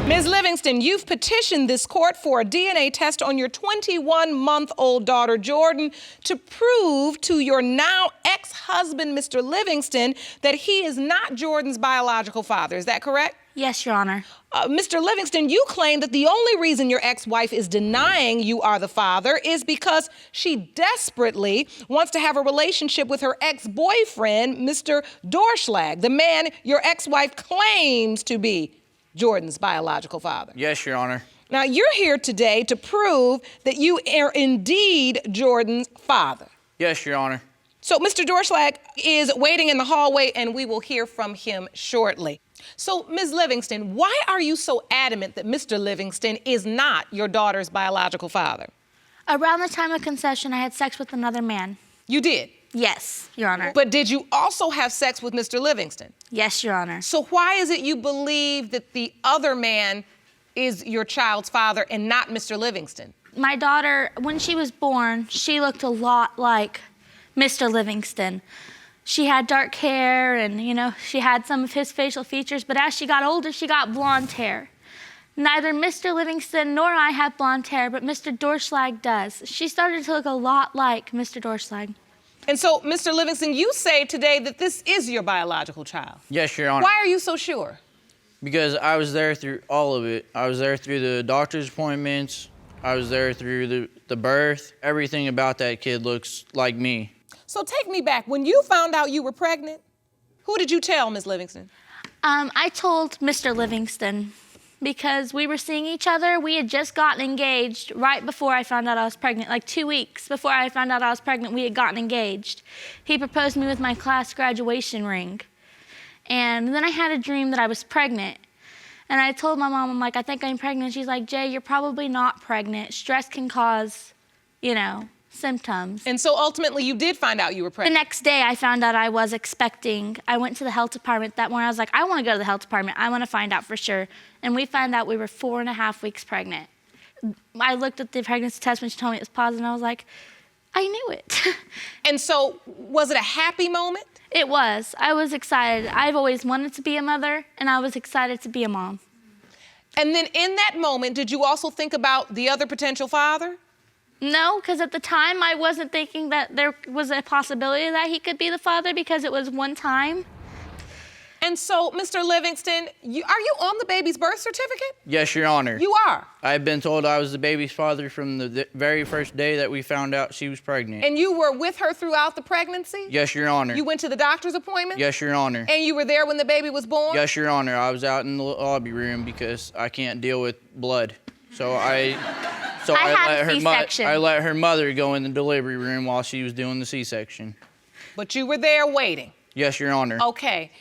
Ms. Livingston, you've petitioned this court for a DNA test on your 21-month-old daughter, Jordyn, to prove to your now ex-husband, Mr. Livingston, that he is not Jordyn's biological father. Is that correct? Yes, Your Honor. Mr. Livingston, you claim that the only reason your ex-wife is denying you are the father is because she desperately wants to have a relationship with her ex-boyfriend, Mr. Doerschlag, the man your ex-wife claims to be Jordyn's biological father. Yes, Your Honor. Now, you're here today to prove that you are indeed Jordyn's father. Yes, Your Honor. So Mr. Doerschlag is waiting in the hallway, and we will hear from him shortly. So, Ms. Livingston, why are you so adamant that Mr. Livingston is not your daughter's biological father? Around the time of conception, I had sex with another man. You did? Yes, Your Honor. But did you also have sex with Mr. Livingston? Yes, Your Honor. So why is it you believe that the other man is your child's father and not Mr. Livingston? My daughter, when she was born, she looked a lot like Mr. Livingston. She had dark hair and, she had some of his facial features, but as she got older, she got blonde hair. Neither Mr. Livingston nor I have blonde hair, but Mr. Doerschlag does. She started to look a lot like Mr. Doerschlag. And so, Mr. Livingston, you say today that this is your biological child. Yes, Your Honor. Why are you so sure? Because I was there through all of it. I was there through the doctor's appointments. I was there through the birth. Everything about that kid looks like me. So take me back. When you found out you were pregnant, who did you tell, Ms. Livingston? I told Mr. Livingston because we were seeing each other. We had just gotten engaged right before I found out I was pregnant. Like 2 weeks before I found out I was pregnant, we had gotten engaged. He proposed me with my class graduation ring. And then I had a dream that I was pregnant. And I told my mom, I'm like, I think I'm pregnant. She's like, Jay, you're probably not pregnant. Stress can cause, symptoms. And so ultimately you did find out you were The pregnant. next day I found out I was expecting. I went to the health department that morning. I was like, I want to go to the health department. I want to find out for sure. And we found out we were 4.5 weeks pregnant. I looked at the pregnancy test when she told me it was positive, and I was like, I knew it. And so was it a happy moment? It was. I was excited. I've always wanted to be a mother, and I was excited to be a mom. And then in that moment, did you also think about the other potential father? No, because at the time I wasn't thinking that there was a possibility that he could be the father because it was one time. And so, Mr. Livingston, are you on the baby's birth certificate? Yes, Your Honor. You are? I've been told I was the baby's father from the very first day that we found out she was pregnant. And you were with her throughout the pregnancy? Yes, Your Honor. You went to the doctor's appointment? Yes, Your Honor. And you were there when the baby was born? Yes, Your Honor. I was out in the lobby room because I can't deal with blood. So I let her mother go in the delivery room while she was doing the C-section. But you were there waiting? Yes, Your Honor. Okay.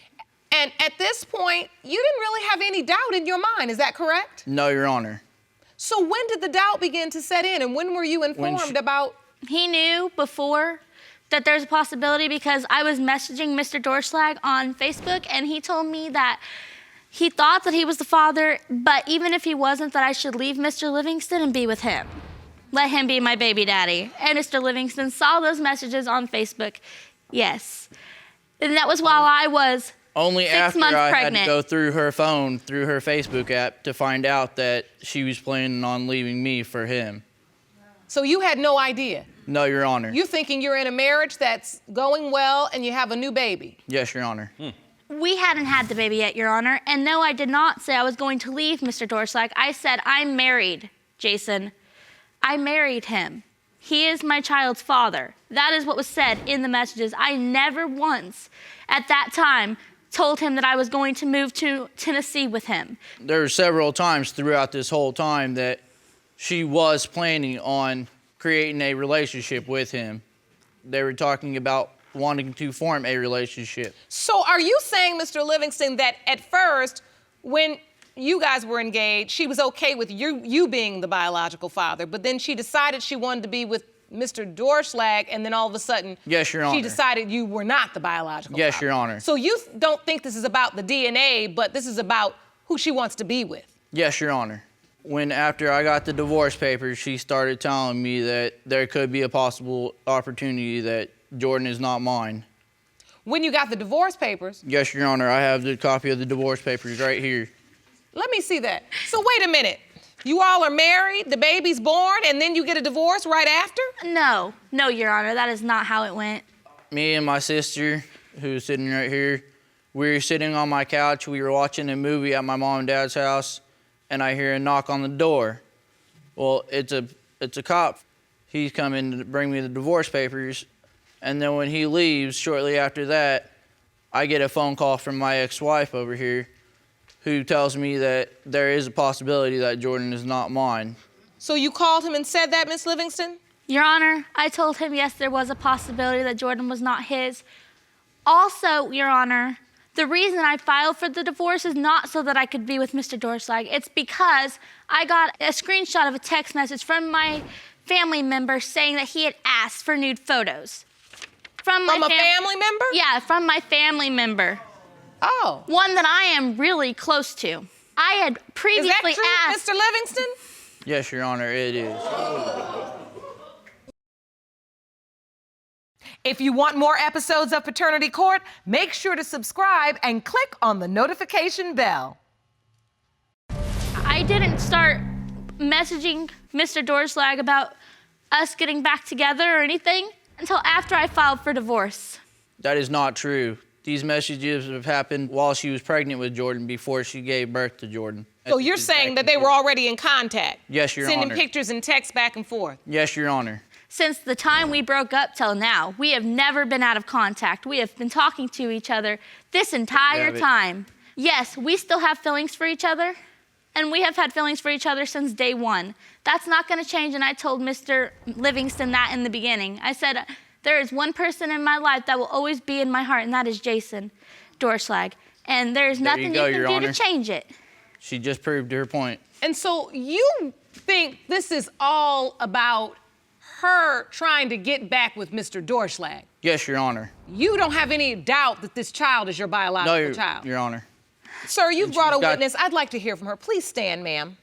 And at this point, you didn't really have any doubt in your mind, is that correct? No, Your Honor. So when did the doubt begin to set in, and when were you informed about? He knew before that there's a possibility because I was messaging Mr. Doerschlag on Facebook, and he told me that he thought that he was the father, but even if he wasn't, that I should leave Mr. Livingston and be with him. Let him be my baby daddy. And Mr. Livingston saw those messages on Facebook. Yes. And that was while I was only 6 after months I pregnant. had to go through her phone, through her Facebook app, to find out that she was planning on leaving me for him. So you had no idea? No, Your Honor. You thinking you're in a marriage that's going well and you have a new baby? Yes, Your Honor. We hadn't had the baby yet, Your Honor. And no, I did not say I was going to leave Mr. Doerschlag. I said, I'm married, Jason. I married him. He is my child's father. That is what was said in the messages. I never once at that time told him that I was going to move to Tennessee with him. There were several times throughout this whole time that she was planning on creating a relationship with him. They were talking about wanting to form a relationship. So are you saying, Mr. Livingston, that at first, when you guys were engaged, she was okay with you being the biological father, but then she decided she wanted to be with Mr. Doerschlag, and then all of a sudden, yes, Your Honor, she decided you were not the biological father? Yes, Your Honor. So you don't think this is about the DNA, but this is about who she wants to be with? Yes, Your Honor. When after I got the divorce papers, she started telling me that there could be a possible opportunity that Jordyn is not mine. When you got the divorce papers? Yes, Your Honor. I have the copy of the divorce papers right here. Let me see that. So wait a minute. You all are married, the baby's born, and then you get a divorce right after? No, Your Honor, that is not how it went. Me and my sister, who's sitting right here, we were sitting on my couch. We were watching a movie at my mom and dad's house, and I hear a knock on the door. Well, it's a cop. He's coming to bring me the divorce papers, and then when he leaves, shortly after that, I get a phone call from my ex-wife over here, who tells me that there is a possibility that Jordyn is not mine. So you called him and said that, Miss Livingston? Your Honor, I told him, yes, there was a possibility that Jordyn was not his. Also, Your Honor, the reason I filed for the divorce is not so that I could be with Mr. Doerschlag. It's because I got a screenshot of a text message from my family member saying that he had asked for nude photos. From a family member? Yeah, from my family member. Oh. One that I am really close to. I had previously Is that true, asked. Mr. Livingston? Yes, Your Honor, it is. If you want more episodes of Paternity Court, make sure to subscribe and click on the notification bell. I didn't start messaging Mr. Doerschlag about us getting back together or anything until after I filed for divorce. That is not true. These messages have happened while she was pregnant with Jordyn, before she gave birth to Jordyn. So you're saying that they were already in contact? Yes, Your Honor. Sending pictures and texts back and forth? Yes, Your Honor. Since the time we broke up till now, we have never been out of contact. We have been talking to each other this entire time. Yes, we still have feelings for each other, and we have had feelings for each other since day one. That's not going to change, and I told Mr. Livingston that in the beginning. I said, there is one person in my life that will always be in my heart, and that is Jason Doerschlag. And there's nothing you can do to change it. She just proved her point. And so you think this is all about her trying to get back with Mr. Doerschlag? Yes, Your Honor. You don't have any doubt that this child is your biological child? Your Honor. Sir, you've brought a witness. I'd like to hear from her. Please stand, ma'am,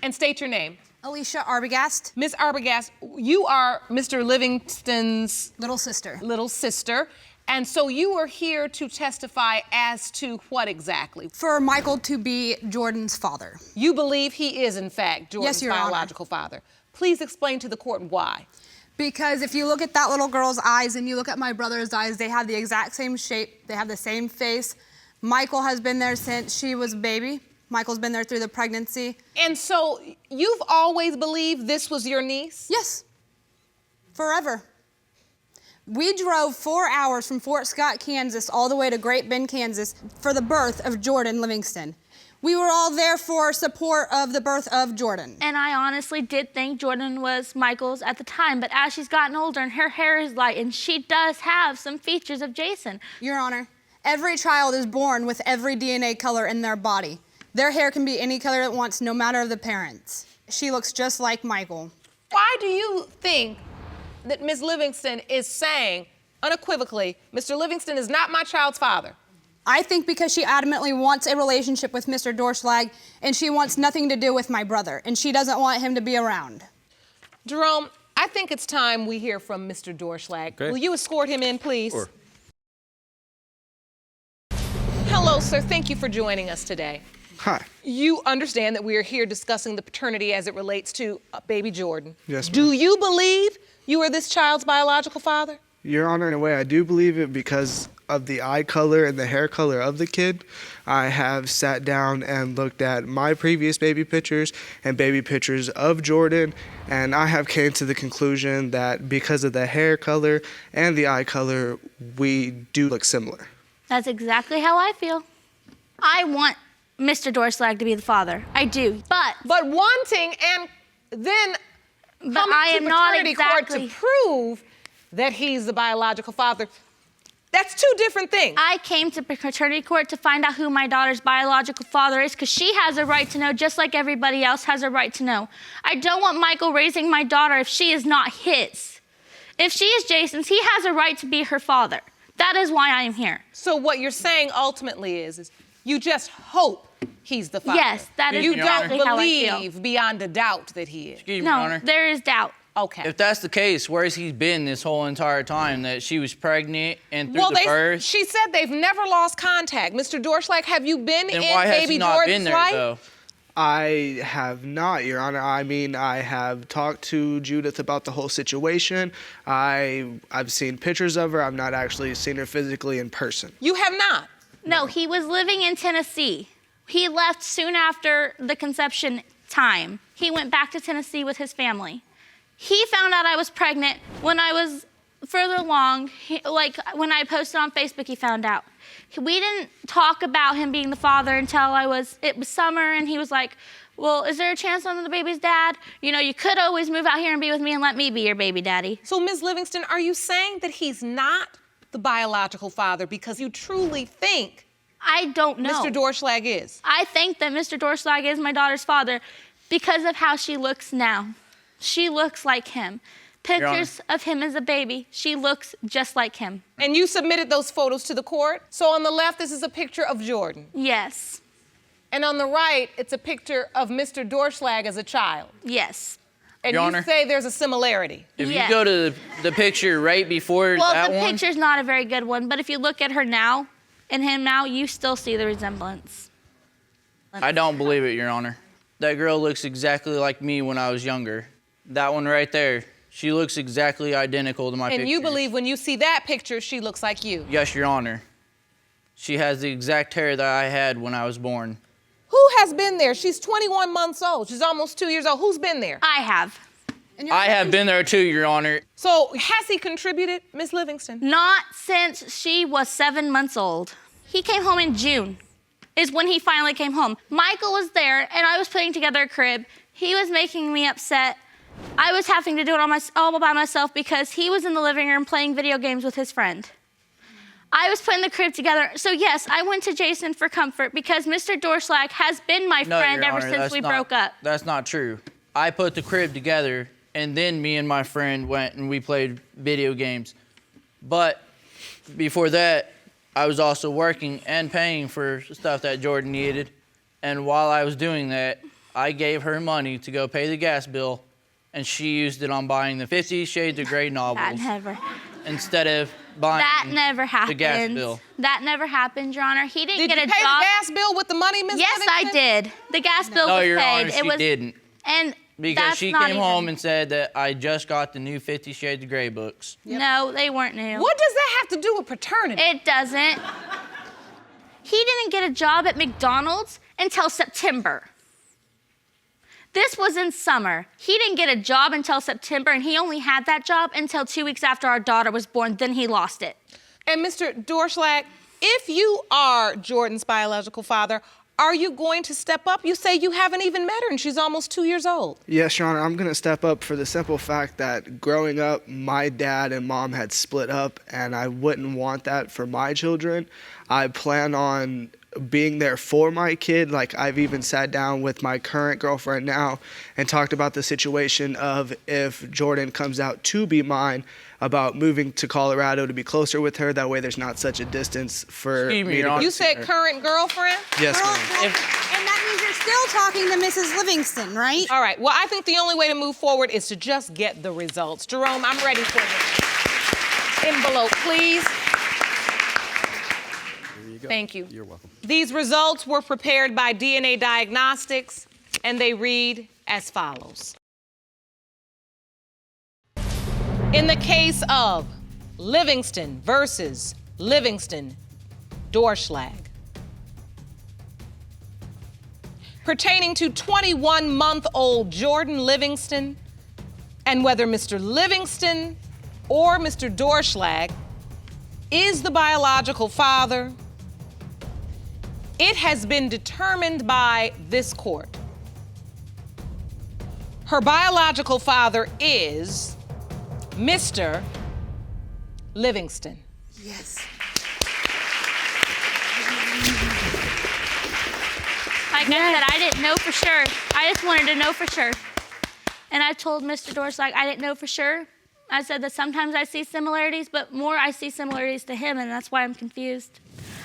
and state your name. Alicia Arbogast. Miss Arbogast, you are Mr. Livingston's Little sister. little sister, and so you are here to testify as to what exactly? For Michael to be Jordyn's father. You believe he is, in fact, Jordyn's Yes, Your Honor. biological father. Please explain to the court why. Because if you look at that little girl's eyes and you look at my brother's eyes, they have the exact same shape, they have the same face. Michael has been there since she was a baby. Michael's been there through the pregnancy. And so you've always believed this was your niece? Yes, forever. We drove 4 hours from Fort Scott, Kansas, all the way to Great Bend, Kansas, for the birth of Jordyn Livingston. We were all there for support of the birth of Jordyn. And I honestly did think Jordyn was Michael's at the time, but as she's gotten older and her hair is light, and she does have some features of Jason. Your Honor, every child is born with every DNA color in their body. Their hair can be any color it wants, no matter of the parents. She looks just like Michael. Why do you think that Ms. Livingston is saying unequivocally, Mr. Livingston is not my child's father? I think because she adamantly wants a relationship with Mr. Doerschlag, and she wants nothing to do with my brother, and she doesn't want him to be around. Jerome, I think it's time we hear from Mr. Doerschlag. Okay. Will you escort him in, please? Sure. Hello, sir. Thank you for joining us today. Hi. You understand that we are here discussing the paternity as it relates to baby Jordyn. Yes, ma'am. Do you believe you are this child's biological father? Your Honor, in a way, I do believe it because of the eye color and the hair color of the kid. I have sat down and looked at my previous baby pictures and baby pictures of Jordyn, and I have came to the conclusion that because of the hair color and the eye color, we do look similar. That's exactly how I feel. I want Mr. Doerschlag to be the father. I do, but wanting and then coming I to am not paternity court exactly. to prove that he's the biological father. That's two different things. I came to paternity court to find out who my daughter's biological father is because she has a right to know just like everybody else has a right to know. I don't want Michael raising my daughter if she is not his. If she is Jason's, he has a right to be her father. That is why I am here. So what you're saying ultimately is you just hope he's the father. Yes, that is You exactly don't how I feel. believe beyond a doubt that he is. Excuse me, Your No, Honor. there is doubt. Okay. If that's the case, where's he been this whole entire time that she was pregnant and through the birth? She said they've never lost contact. Mr. Doerschlag, have you been Then in why has baby he not Jordyn's been there, life? though? I have not, Your Honor. I mean, I have talked to Judith about the whole situation. I've seen pictures of her. I've not actually seen her physically in person. You have not? No, he was living in Tennessee. He left soon after the conception time. He went back to Tennessee with his family. He found out I was pregnant when I was further along. When I posted on Facebook, he found out. We didn't talk about him being the father until it was summer, and he was like, well, is there a chance I'm the baby's dad? You know, you could always move out here and be with me and let me be your baby daddy. So, Ms. Livingston, are you saying that he's not the biological father because you truly think I don't know. Mr. Doerschlag is? I think that Mr. Doerschlag is my daughter's father because of how she looks now. She looks like him. Pictures of him as a baby, she looks just like him. And you submitted those photos to the court? So on the left, this is a picture of Jordyn. Yes. And on the right, it's a picture of Mr. Doerschlag as a child. Yes. And Your you Honor, say there's a similarity. If Yes. you go to the picture right before Well, that the one, picture's not a very good one, but if you look at her now and him now, you still see the resemblance. I don't believe it, Your Honor. That girl looks exactly like me when I was younger. That one right there, she looks exactly identical to my picture. And you believe when you see that picture, she looks like you? Yes, Your Honor. She has the exact hair that I had when I was born. Who has been there? She's 21 months old. She's almost 2 years old. Who's been there? I have. I have been there too, Your Honor. So has he contributed, Miss Livingston? Not since she was 7 months old. He came home in June, is when he finally came home. Michael was there, and I was putting together a crib. He was making me upset. I was having to do it all by myself because he was in the living room playing video games with his friend. I was putting the crib together. So yes, I went to Jason for comfort because Mr. Doerschlag has been my friend Your ever Honor, since we broke up. That's not true. I put the crib together, and then me and my friend went and we played video games. But before that, I was also working and paying for stuff that Jordyn needed. And while I was doing that, I gave her money to go pay the gas bill, and she used it on buying the 50 Shades of Grey novels instead of buying That never happened. the gas bill. That never happened, Your Honor. He didn't Did get you a pay job. the gas bill with the money, Miss Yes, Livingston? I did. The gas bill No, was Your paid. Honor, she didn't. And Because that's she not came even, home and said that I just got the new 50 Shades of Grey books. No, they weren't new. What does that have to do with paternity? It doesn't. He didn't get a job at McDonald's until September. This was in summer. He didn't get a job until September, and he only had that job until 2 weeks after our daughter was born. Then he lost it. And Mr. Doerschlag, if you are Jordyn's biological father, are you going to step up? You say you haven't even met her and she's almost 2 years old. Yes, Your Honor, I'm going to step up for the simple fact that growing up, my dad and mom had split up, and I wouldn't want that for my children. I plan on being there for my kid. Like, I've even sat down with my current girlfriend now and talked about the situation of if Jordyn comes out to be mine, about moving to Colorado to be closer with her. That way there's not such a distance for Excuse me, me Your to Honor. go You see said her. current girlfriend? Yes, Girl, ma'am. and that means you're still talking to Mrs. Livingston, right? All right, well, I think the only way to move forward is to just get the results. Jerome, I'm ready for the envelope, please. Here you go. Thank you. You're welcome. These results were prepared by DNA Diagnostics, and they read as follows. In the case of Livingston versus Livingston Doerschlag, pertaining to 21-month-old Jordyn Livingston, and whether Mr. Livingston or Mr. Doerschlag is the biological father, it has been determined by this court. Her biological father is Mr. Livingston. Yes. Like I said, I didn't know for sure. I just wanted to know for sure. And I told Mr. Doerschlag I didn't know for sure. I said that sometimes I see similarities, but more I see similarities to him, and that's why I'm confused.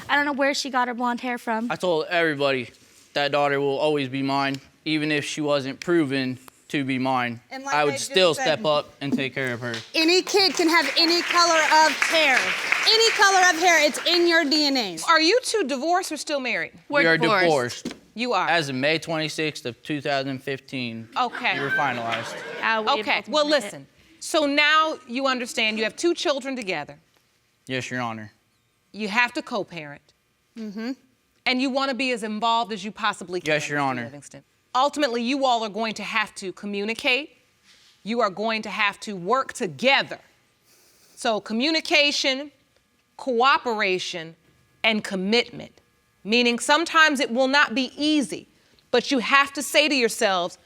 I don't know where she got her blonde hair from. I told everybody that daughter will always be mine, even if she wasn't proven to be mine, And like I I would just still said- step up and take care of her. Any kid can have any color of hair. Any color of hair, it's in your DNA. Are you two divorced or still married? We are divorced. You are. As of May 26th of 2015, Okay. we were finalized. Okay, well, listen. So now you understand you have 2 children together. Yes, Your Honor. You have to co-parent. And you want to be as involved as you possibly can. Yes, Your Mr. Honor. Livingston. Ultimately, you all are going to have to communicate. You are going to have to work together. So communication, cooperation, and commitment. Meaning sometimes it will not be easy, but you have to say to yourselves,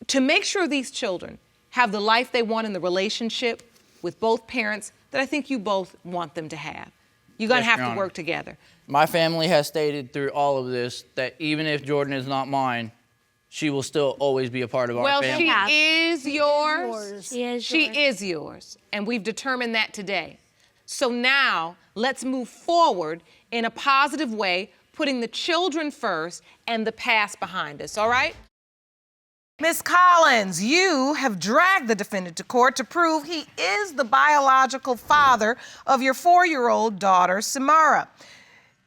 to make sure these children have the life they want in the relationship with both parents that I think you both want them to have. You're gonna Yes, have Your to Honor. work together. My family has stated through all of this that even if Jordyn is not mine, she will still always be a part of our Well, family. she is yours. She is She yours. is yours, and we've determined that today. So now let's move forward in a positive way, putting the children first and the past behind us, all right? Ms. Collins, you have dragged the defendant to court to prove he is the biological father of your 4-year-old daughter, Samara.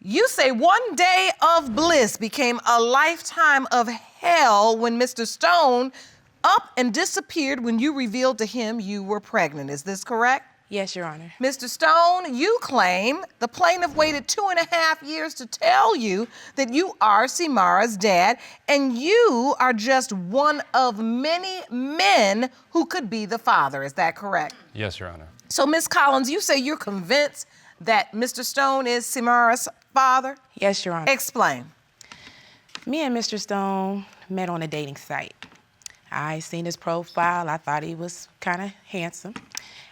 You say one day of bliss became a lifetime of hell when Mr. Stone up and disappeared when you revealed to him you were pregnant. Is this correct? Yes, Your Honor. Mr. Stone, you claim the plaintiff waited 2.5 years to tell you that you are Samara's dad, and you are just one of many men who could be the father. Is that correct? Yes, Your Honor. So, Ms. Collins, you say you're convinced that Mr. Stone is Samara's father? Yes, Your Honor. Explain. Me and Mr. Stone met on a dating site. I seen his profile. I thought he was kind of handsome.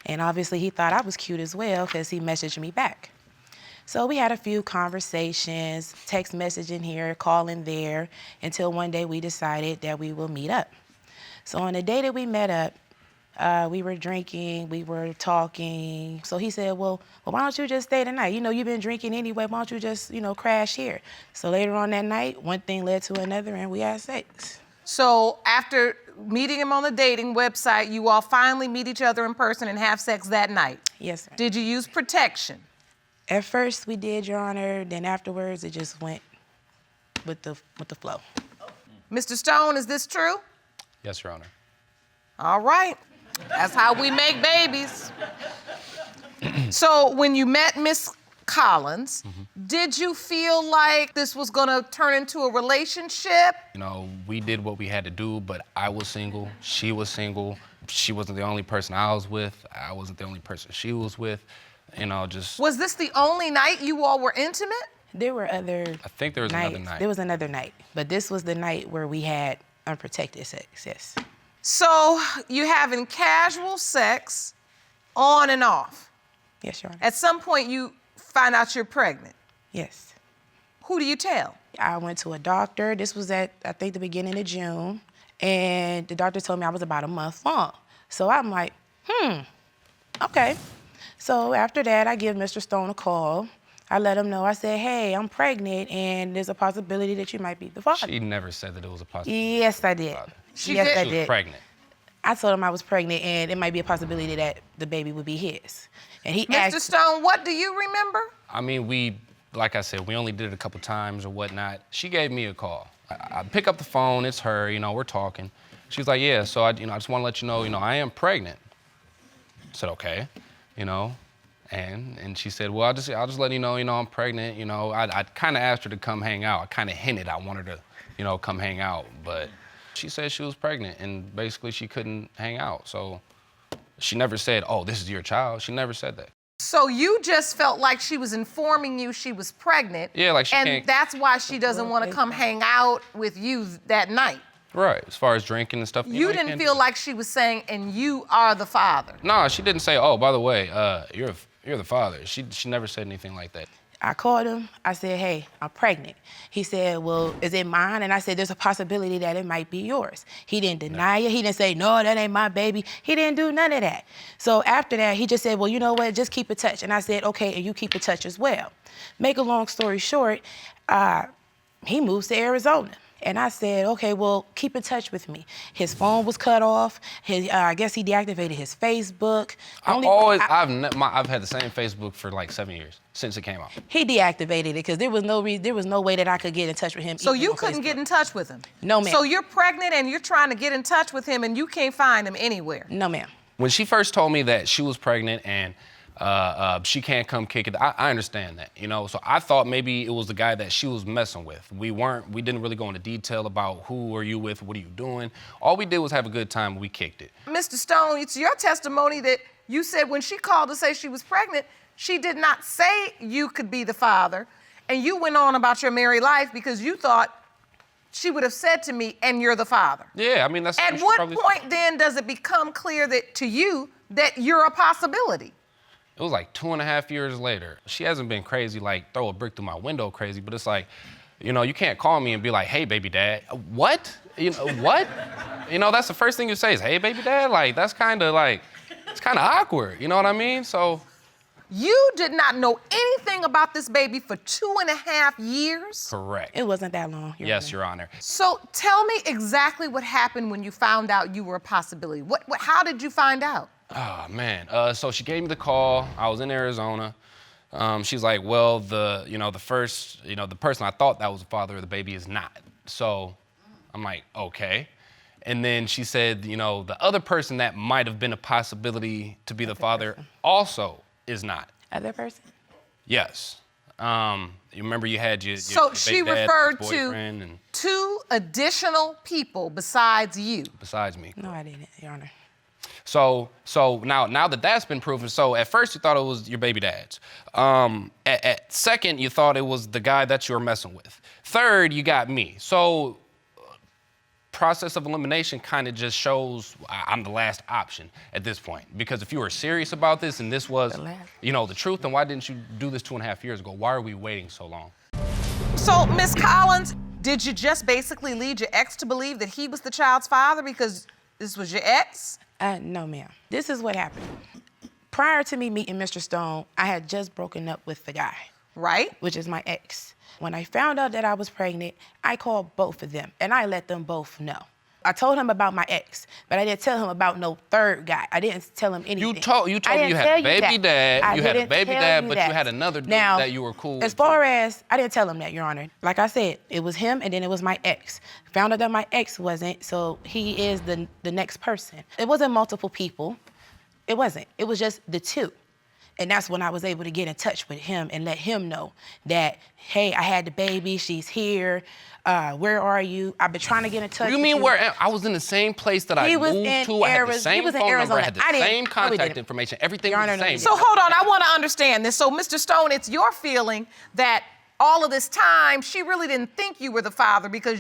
And obviously he thought I was cute as well because he messaged me back. So we had a few conversations, text messaging here, calling there, until one day we decided that we will meet up. So on the day that we met up, we were drinking, we were talking. So he said, well, why don't you just stay the night? You know, you've been drinking anyway, why don't you just, crash here? So later on that night, one thing led to another and we had sex. So after meeting him on the dating website, you all finally meet each other in person and have sex that night. Yes, sir. Did you use protection? At first we did, Your Honor, then afterwards it just went with the flow. Mr. Stone, is this true? Yes, Your Honor. All right. That's how we make babies. So when you met Miss Collins, did you feel like this was gonna turn into a relationship? We did what we had to do, but I was single, she was single. She wasn't the only person I was with. I wasn't the only person she was with. Just... Was this the only night you all were intimate? There were other I think there was nights. another night. There was another night, but this was the night where we had unprotected sex, yes. So you having casual sex on and off. Yes, Your Honor. At some point you find out you're pregnant. Yes. Who do you tell? I went to a doctor. This was at, I think, the beginning of June. And the doctor told me I was about a month long. So I'm like, okay. So after that, I give Mr. Stone a call. I let him know. I said, hey, I'm pregnant, and there's a possibility that you might be the father. She never said that it was a possibility. Yes, I did. She yes, did? I She did. was pregnant. I told him I was pregnant, and it might be a possibility that the baby would be his. And he Mr. asked, Stone, what do you remember? I mean, like I said, we only did it a couple times or whatnot. She gave me a call. I pick up the phone, it's her, we're talking. She's like, yeah, so I just want to let you know, I am pregnant. I said, okay, and she said, well, I'll just let you know, I'm pregnant. I kind of asked her to come hang out. I kind of hinted I wanted her to, come hang out, but she said she was pregnant and basically she couldn't hang out. So she never said, oh, this is your child. She never said that. So you just felt like she was informing you she was pregnant. Yeah, like she and can't... that's why she doesn't want to come hang out with you that night. Right, as far as drinking and stuff. You didn't feel like she was saying, and you are the father. No, she didn't say, oh, by the way, you're the father. She never said anything like that. I called him. I said, hey, I'm pregnant. He said, well, is it mine? And I said, there's a possibility that it might be yours. He didn't deny it. He didn't say, no, that ain't my baby. He didn't do none of that. So after that, he just said, well, you know what? Just keep in touch. And I said, okay, and you keep in touch as well. Make a long story short, he moves to Arizona. And I said, okay, well, keep in touch with me. His phone was cut off. I guess he deactivated his Facebook. I've had the same Facebook for like 7 years since it came out. He deactivated it because there was no way that I could get in touch with him. So even you on couldn't Facebook. get in touch with him? No, ma'am. So you're pregnant and you're trying to get in touch with him and you can't find him anywhere? No, ma'am. When she first told me that she was pregnant and she can't come kick it, I understand that, you know? So I thought maybe it was the guy that she was messing with. We didn't really go into detail about who are you with, what are you doing. All we did was have a good time and we kicked it. Mr. Stone, it's your testimony that you said when she called to say she was pregnant, she did not say you could be the father, and you went on about your married life because you thought she would have said to me, and you're the father. Yeah, I mean, that's... At what point then does it become clear that to you that you're a possibility? It was like 2.5 years later. She hasn't been crazy, like throw a brick through my window crazy, but it's like, you know, you can't call me and be like, hey, baby dad. What? You know, what? You know, that's the first thing you say is, hey, baby dad? Like, that's kind of like, it's kind of awkward, you know what I mean? So... You did not know anything about this baby for 2.5 years? Correct. It wasn't that long. Yes, Your Honor. So tell me exactly what happened when you found out you were a possibility. How did you find out? Oh, man. So she gave me the call. I was in Arizona. She's like, well, the person I thought that was the father of the baby is not. So I'm like, okay. And then she said, you know, the other person that might have been a possibility to be the father also is not. Other person? Yes. You remember you had your So your she baby dad, referred his to boyfriend, and 2 additional people besides you. besides me. No, I didn't, Your Honor. So now that that's been proven, so at first you thought it was your baby dad's. At second, you thought it was the guy that you were messing with. Third, you got me. So process of elimination kind of just shows I'm the last option at this point. Because if you were serious about this and this was, you know, the truth, then why didn't you do this 2.5 years ago? Why are we waiting so long? So, Ms. Collins, did you just basically lead your ex to believe that he was the child's father because this was your ex? No, ma'am. This is what happened. Prior to me meeting Mr. Stone, I had just broken up with the guy. Right. Which is my ex. When I found out that I was pregnant, I called both of them, and I let them both know. I told him about my ex, but I didn't tell him about no third guy. I didn't tell him anything. You told me you had a baby dad. You had a baby dad, but you had another dude now, that you were cool with. As far as, I didn't tell him that, Your Honor. Like I said, it was him, and then it was my ex. Found out that my ex wasn't, so he is the next person. It wasn't multiple people. It wasn't. It was just the 2. And that's when I was able to get in touch with him and let him know that, hey, I had the baby, she's here, where are you? I've been trying to get in touch with you. You mean where? I was in the same place that I moved to. I had the same phone number, I had the same contact information, everything was the same. So hold on, I want to understand this. So, Mr. Stone, it's your feeling that all of this time, she really didn't think you were the father because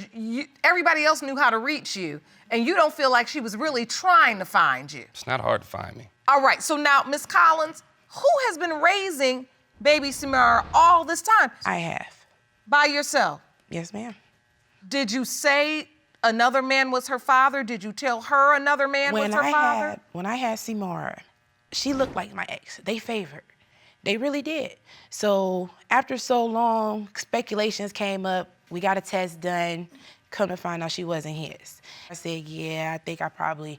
everybody else knew how to reach you, and you don't feel like she was really trying to find you. It's not hard to find me. All right, so now, Ms. Collins, who has been raising baby Samara all this time? I have. By yourself? Yes, ma'am. Did you say another man was her father? Did you tell her another man was her father? When I had Samara, she looked like my ex. They favored. They really did. So after so long, speculations came up. We got a test done. Come to find out she wasn't his. I said, yeah, I think I probably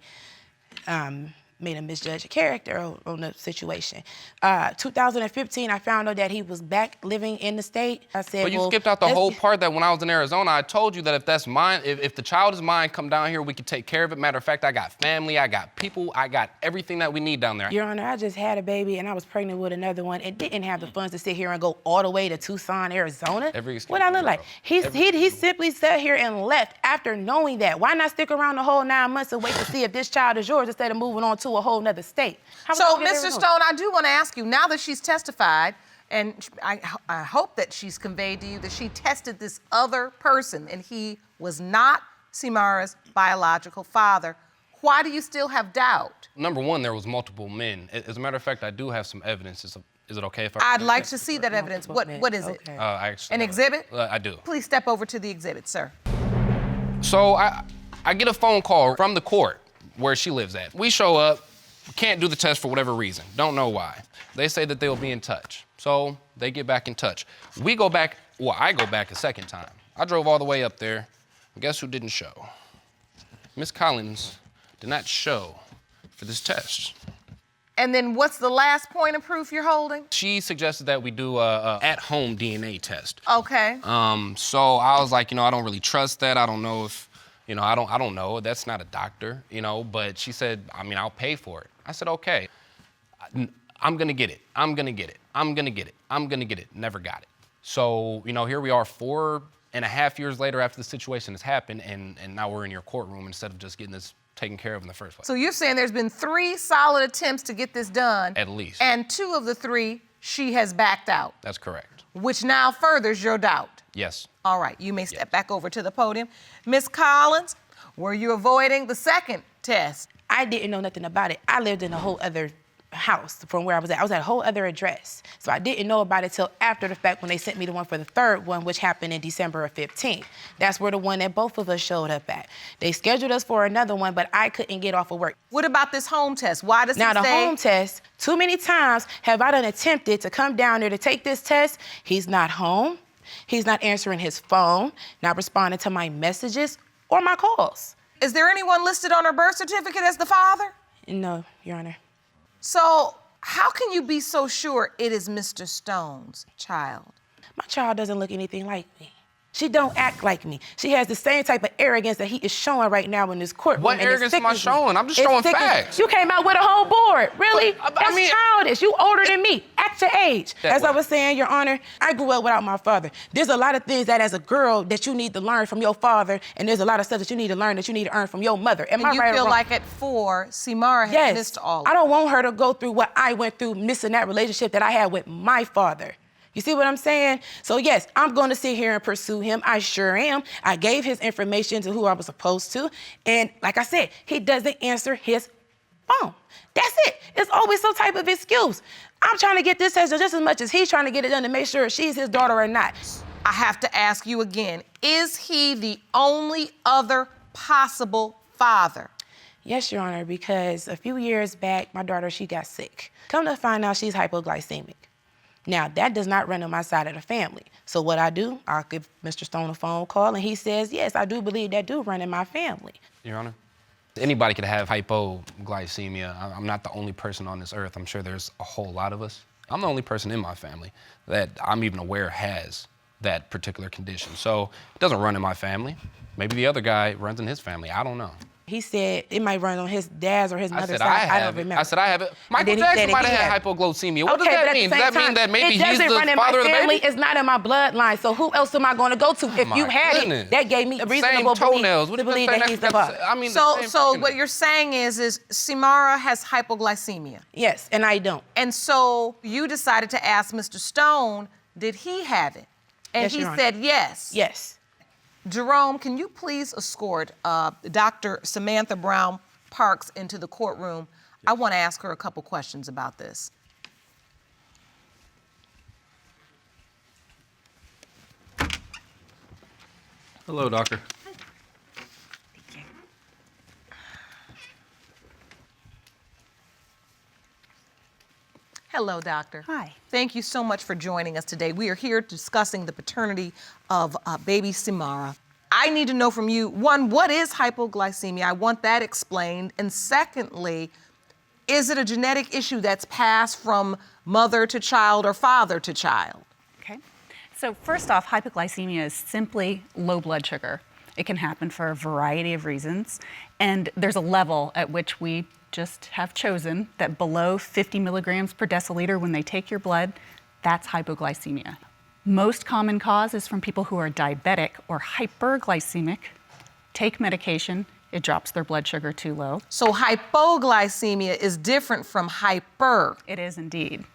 made a misjudged character on the situation. 2015, I found out that he was back living in the state. I said, but you skipped out the whole part that when I was in Arizona, I told you that if that's mine, if the child is mine, come down here, we can take care of it. Matter of fact, I got family, I got people, I got everything that we need down there. Your Honor, I just had a baby and I was pregnant with another one and didn't have the funds to sit here and go all the way to Tucson, Arizona. What I look like? He simply sat here and left after knowing that. Why not stick around the whole 9 months and wait to see if this child is yours instead of moving on to a whole nother state? So, Mr. Stone, I do want to ask you, now that she's testified, and I hope that she's conveyed to you that she tested this other person and he was not Samara's biological father, why do you still have doubt? Number one, there was multiple men. As a matter of fact, I do have some evidence. Is it okay if I... I'd like to see that evidence. What is it? An exhibit? I do. Please step over to the exhibit, sir. So I get a phone call from the court where she lives at. We show up, can't do the test for whatever reason, don't know why. They say that they'll be in touch. So they get back in touch. I go back a second time. I drove all the way up there, Guess who didn't show? Miss Collins did not show for this test. And then what's the last point of proof you're holding? She suggested that we do a at-home DNA test. Okay. So I was like, I don't really trust that. I don't know if, I don't know. That's not a doctor, but she said, I'll pay for it. I said, okay. I'm gonna get it. I'm gonna get it. I'm gonna get it. I'm gonna get it. Never got it. So, here we are 4.5 years later after the situation has happened, and now we're in your courtroom instead of just getting this taken care of in the first place. So you're saying there's been 3 solid attempts to get this done. At least. And 2 of the 3, she has backed out. That's correct. Which now furthers your doubt. Yes. All right, you may step back over to the podium. Miss Collins, were you avoiding the second test? I didn't know nothing about it. I lived in a whole other house from where I was at. I was at a whole other address. So I didn't know about it till after the fact when they sent me the one for the third one, which happened in December of 15. That's where the one that both of us showed up at. They scheduled us for another one, but I couldn't get off of work. What about this home test? Why does Now, it the say? home test, too many times have I done attempted to come down there to take this test. He's not home. He's not answering his phone, not responding to my messages or my calls. Is there anyone listed on her birth certificate as the father? No, Your Honor. So how can you be so sure it is Mr. Stone's child? My child doesn't look anything like me. She don't act like me. She has the same type of arrogance that he is showing right now in this courtroom. What and it arrogance am I sickens me. showing? I'm just It showing sickens me. facts. You came out with a whole board, really? But, That's childish. You older than me, at your age. As I way. was saying, Your Honor, I grew up without my father. There's a lot of things that as a girl that you need to learn from your father, and there's a lot of stuff that you need to learn that you need to earn from your mother. Am I And you right or feel wrong? like at 4, Samara has Yes. missed all of I it. don't want her to go through what I went through, missing that relationship that I had with my father. You see what I'm saying? So yes, I'm going to sit here and pursue him. I sure am. I gave his information to who I was supposed to. And like I said, he doesn't answer his phone. That's it. It's always some type of excuse. I'm trying to get this test just as much as he's trying to get it done to make sure she's his daughter or not. I have to ask you again, is he the only other possible father? Yes, Your Honor, because a few years back, my daughter, she got sick. Come to find out she's hypoglycemic. Now, that does not run on my side of the family. So what I do, I'll give Mr. Stone a phone call, and he says, yes, I do believe that do run in my family. Your Honor, anybody could have hypoglycemia. I'm not the only person on this earth. I'm sure there's a whole lot of us. I'm the only person in my family that I'm even aware has that particular condition. So it doesn't run in my family. Maybe the other guy runs in his family. I don't know. He said it might run on his dad's or his I mother's said side. I I have don't it. remember. I said I have it. And Michael then he Jackson said might he have had had it. hypoglycemia. What Okay, does but that at mean? the Does same that mean time, that maybe it he's doesn't the run in father my of the family. baby? It's not in my bloodline. So who else am I going to go to? If my you had goodness. it, that gave me a Same reasonable toenails. What belief to you believe saying that he's the that's- father. I mean, the same So fucking- what you're saying is Samara has hypoglycemia. Yes, and I don't. And so you decided to ask Mr. Stone, did he have it? And Yes, he Your Honor. said yes. Yes. Jerome, can you please escort Dr. Samantha Brown Parks into the courtroom? I want to ask her a couple questions about this. Hello, doctor. Hello, doctor. Hi. Thank you so much for joining us today. We are here discussing the paternity of baby Samara. I need to know from you, one, what is hypoglycemia? I want that explained. And secondly, is it a genetic issue that's passed from mother to child or father to child? Okay. So first off, hypoglycemia is simply low blood sugar. It can happen for a variety of reasons. And there's a level at which we just have chosen that below 50 milligrams per deciliter when they take your blood, that's hypoglycemia. Most common cause is from people who are diabetic or hyperglycemic, take medication, it drops their blood sugar too low. So hypoglycemia is different from hyper. It is indeed.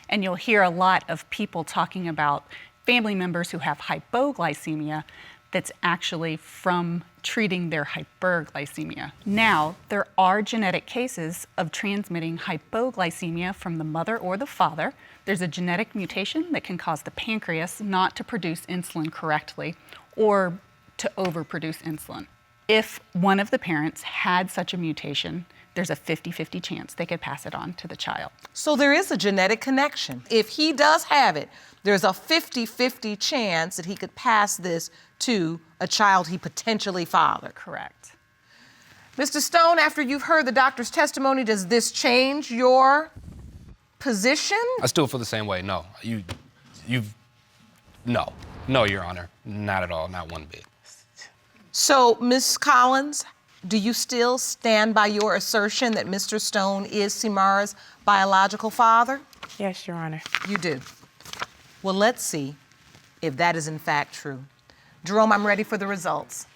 And you'll hear a lot of people talking about family members who have hypoglycemia that's actually from treating their hyperglycemia. Now, there are genetic cases of transmitting hypoglycemia from the mother or the father. There's a genetic mutation that can cause the pancreas not to produce insulin correctly or to overproduce insulin. If one of the parents had such a mutation, there's a 50-50 chance they could pass it on to the child. So there is a genetic connection. If he does have it, there's a 50-50 chance that he could pass this to a child he potentially fathered. Correct. Mr. Stone, after you've heard the doctor's testimony, does this change your position? I still feel the same way. No, no, Your Honor, not at all, not one bit. So, Ms. Collins, do you still stand by your assertion that Mr. Stone is Samara's biological father? Yes, Your Honor. You do. Well, let's see if that is in fact true. Jerome, I'm ready for the results.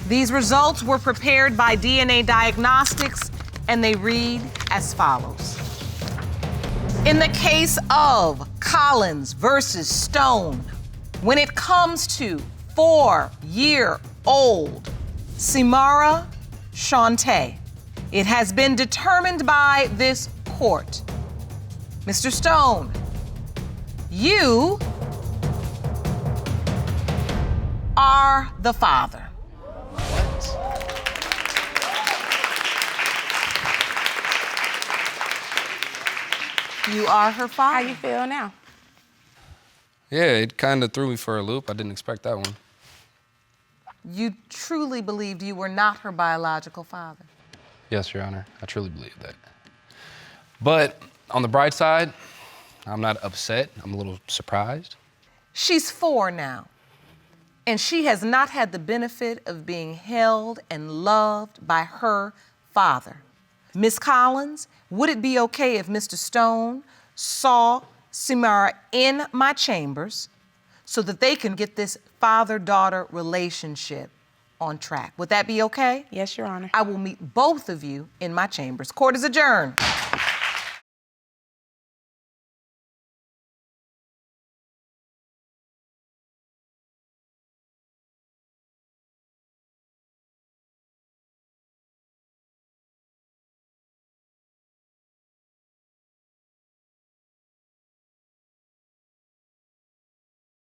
These results were prepared by DNA Diagnostics, and they read as follows. In the case of Collins versus Stone, when it comes to 4-year-old Samara Shantae, it has been determined by this court. Mr. Stone, you are the father. You are her father. How you feel now? Yeah, it kind of threw me for a loop. I didn't expect that one. You truly believed you were not her biological father. Yes, Your Honor, I truly believe that. But on the bright side, I'm not upset. I'm a little surprised. She's 4 now, and she has not had the benefit of being held and loved by her father. Miss Collins, would it be okay if Mr. Stone saw Samara in my chambers so that they can get this father-daughter relationship on track? Would that be okay? Yes, Your Honor. I will meet both of you in my chambers. Court is adjourned.